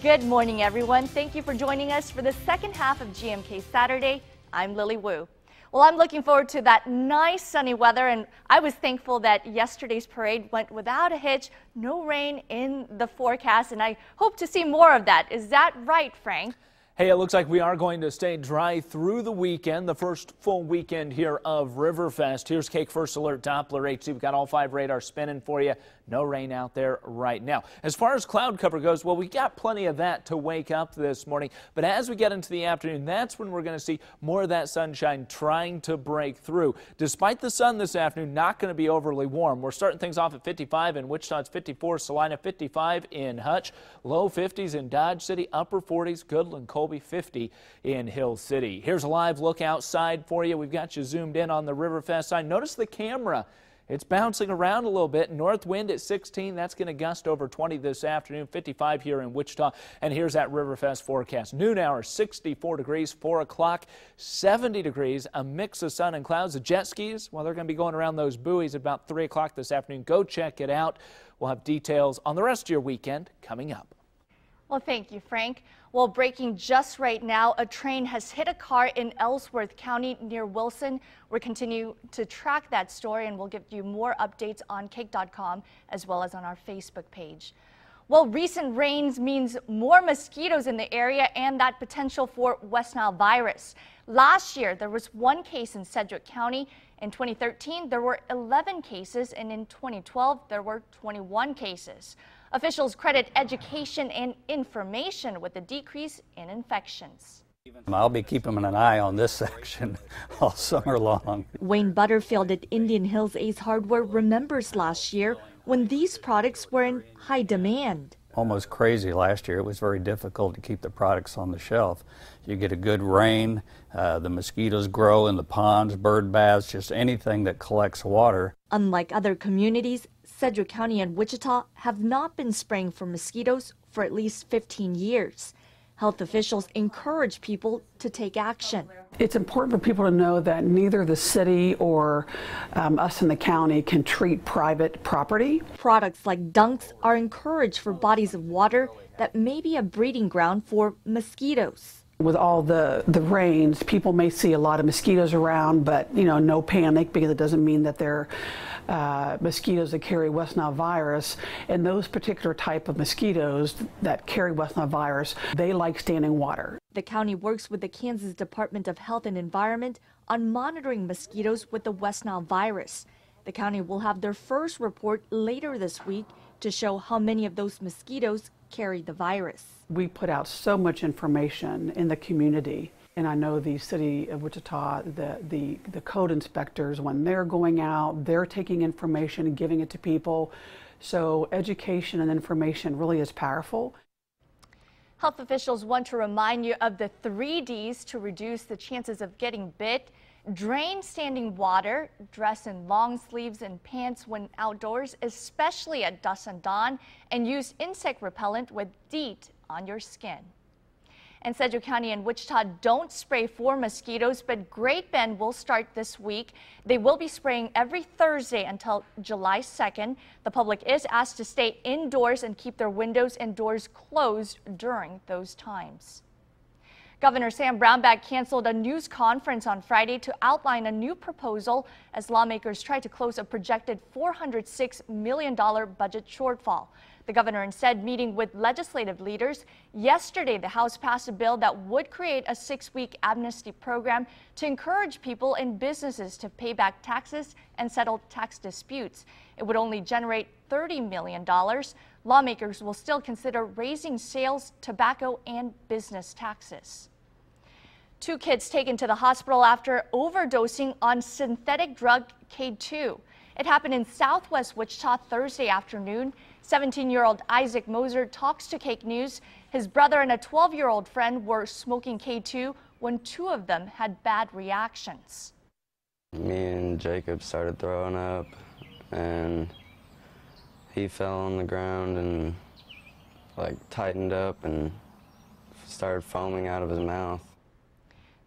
Good morning, everyone. Thank you for joining us for the second half of GMK Saturday. I'm Lily Wu. Well, I'm looking forward to that nice sunny weather, and I was thankful that yesterday's parade went without a hitch. No rain in the forecast, and I hope to see more of that. Is that right, Frank? Hey, it looks like we are going to stay dry through the weekend, the first full weekend here of Riverfest. Here's KAKE First Alert Doppler HC. We've got all 5 radars spinning for you. No rain out there right now. As far as cloud cover goes, well, we got plenty of that to wake up this morning. But as we get into the afternoon, that's when we're going to see more of that sunshine trying to break through. Despite the sun this afternoon, not going to be overly warm. We're starting things off at 55 in Wichita. It's 54, Salina 55 in Hutch, low 50s in Dodge City, upper 40s, Goodland, Colby 50 in Hill City. Here's a live look outside for you. We've got you zoomed in on the Riverfest side. Notice the camera. It's bouncing around a little bit. North wind at 16. That's going to gust over 20 this afternoon. 55 here in Wichita. And here's that Riverfest forecast. Noon hour, 64 degrees. 4 o'clock, 70 degrees. A mix of sun and clouds. The jet skis, well, they're going to be going around those buoys at about 3 o'clock this afternoon. Go check it out. We'll have details on the rest of your weekend coming up. Well, thank you, Frank. Well, breaking just right now, a train has hit a car in Ellsworth County near Wilson. We're continuing to track that story, and we'll give you more updates on KAKE.com as well as on our Facebook page. Well, recent rains means more mosquitoes in the area and that potential for West Nile virus. Last year, there was 1 case in Sedgwick County. In 2013, there were 11 cases, and in 2012, there were 21 cases. Officials credit education and information with the decrease in infections. I'll be keeping an eye on this section all summer long. Wayne Butterfield at Indian Hills Ace Hardware remembers last year when these products were in high demand. Almost crazy last year. It was very difficult to keep the products on the shelf. You get a good rain, the mosquitoes grow in the ponds, bird baths, just anything that collects water. Unlike other communities, Sedgwick County and Wichita have not been spraying for mosquitoes for at least 15 years. Health officials encourage people to take action. It's important for people to know that neither the city or us in the county can treat private property. Products like dunks are encouraged for bodies of water that may be a breeding ground for mosquitoes. With all the rains, people may see a lot of mosquitoes around, but no panic, because it doesn't mean that they're mosquitoes that carry West Nile virus. And those particular type of mosquitoes that carry West Nile virus, they like standing water. The county works with the Kansas Department of Health and Environment on monitoring mosquitoes with the West Nile virus. The county will have their first report later this week to show how many of those mosquitoes carry the virus. We put out so much information in the community, and I know the city of Wichita, the code inspectors, when they're going out, they're taking information and giving it to people. So education and information really is powerful. Health officials want to remind you of the 3 Ds to reduce the chances of getting bit. Drain standing water, dress in long sleeves and pants when outdoors, especially at dusk and dawn, and use insect repellent with DEET on your skin. And Sedgwick County and Wichita don't spray for mosquitoes, but Great Bend will start this week. They will be spraying every Thursday until July 2nd. The public is asked to stay indoors and keep their windows and doors closed during those times. Governor Sam Brownback canceled a news conference on Friday to outline a new proposal as lawmakers try to close a projected $406 million budget shortfall. The governor instead meeting with legislative leaders. Yesterday, the House passed a bill that would create a 6-week amnesty program to encourage people and businesses to pay back taxes and settle tax disputes. It would only generate $30 million. Lawmakers will still consider raising sales, tobacco, and business taxes. 2 kids taken to the hospital after overdosing on synthetic drug K2. It happened in southwest Wichita Thursday afternoon. 17-year-old Isaac Moser talks to KAKE News. His brother and a 12-year-old friend were smoking K2 when 2 of them had bad reactions. Me and Jacob started throwing up, and he fell on the ground and tightened up and started foaming out of his mouth.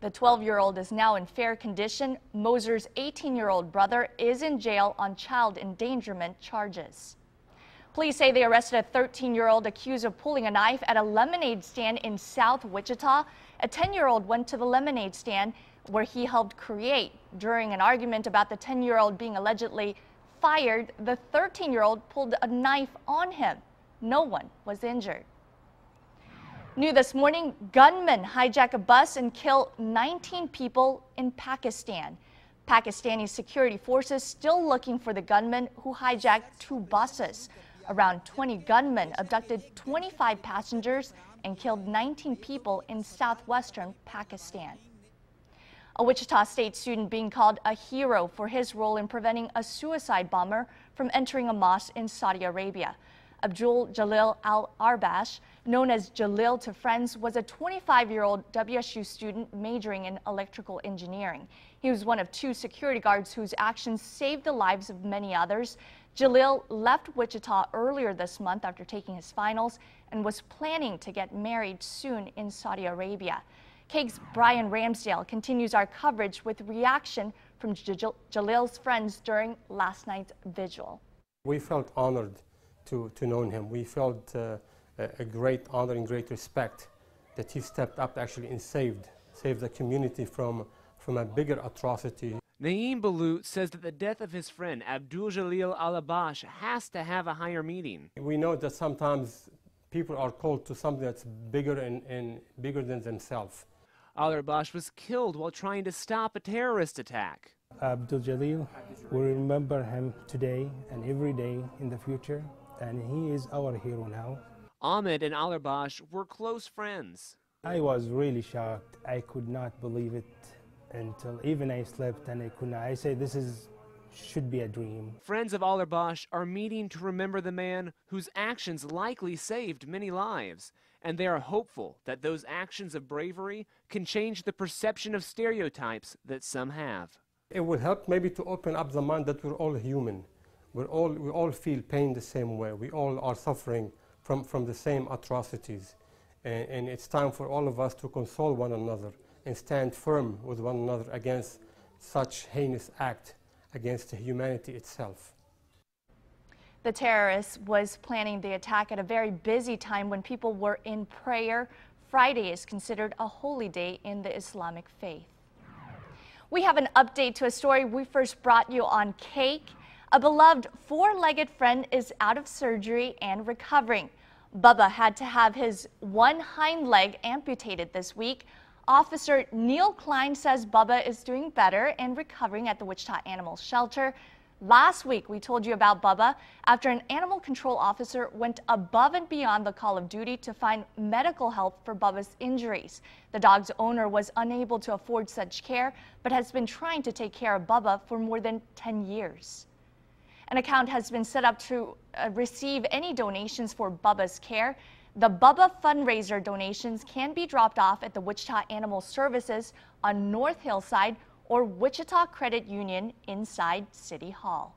The 12-year-old is now in fair condition. Moser's 18-year-old brother is in jail on child endangerment charges. Police say they arrested a 13-year-old accused of pulling a knife at a lemonade stand in South Wichita. A 10-year-old went to the lemonade stand where he helped create. During an argument about the 10-year-old being allegedly fired, the 13-year-old pulled a knife on him. No one was injured. New this morning, gunmen hijack a bus and kill 19 people in Pakistan. Pakistani security forces still looking for the gunmen who hijacked 2 buses. Around 20 gunmen abducted 25 passengers and killed 19 people in southwestern Pakistan. A Wichita State student being called a hero for his role in preventing a suicide bomber from entering a mosque in Saudi Arabia. Abdul Jalil Al-Arbash, known as Jalil to friends, was a 25-year-old WSU student majoring in electrical engineering. He was one of 2 security guards whose actions saved the lives of many others. Jalil left Wichita earlier this month after taking his finals and was planning to get married soon in Saudi Arabia. KAKE's Brian Ramsdale continues our coverage with reaction from Jalil's friends during last night's vigil. We felt honored to know him. We felt a great honor and great respect that he stepped up actually and saved the community from a bigger atrocity. Naeem Balut says that the death of his friend Abdul Jalil Al-Abash has to have a higher meaning. We know that sometimes people are called to something that's bigger and bigger than themselves. Al-Abash was killed while trying to stop a terrorist attack. Abdul Jalil, we remember him today and every day in the future, and he is our hero now. Ahmed and Al-Abash were close friends. I was really shocked. I could not believe it until even I slept and I could not. I said should be a dream. Friends of Al-Abash are meeting to remember the man whose actions likely saved many lives, and they are hopeful that those actions of bravery can change the perception of stereotypes that some have. It will help maybe to open up the mind that we're all human. We all feel pain the same way. We all are suffering from the same atrocities. And it's time for all of us to console one another and stand firm with one another against such heinous act against humanity itself. The terrorist was planning the attack at a very busy time when people were in prayer. Friday is considered a holy day in the Islamic faith. We have an update to a story we first brought you on KAKE. A beloved 4-legged friend is out of surgery and recovering. Bubba had to have his one hind leg amputated this week. Officer Neil Klein says Bubba is doing better and recovering at the Wichita Animal Shelter. Last week, we told you about Bubba after an animal control officer went above and beyond the call of duty to find medical help for Bubba's injuries. The dog's owner was unable to afford such care, but has been trying to take care of Bubba for more than 10 years. An account has been set up to receive any donations for Bubba's care. The Bubba fundraiser donations can be dropped off at the Wichita Animal Services on North Hillside or Wichita Credit Union inside City Hall.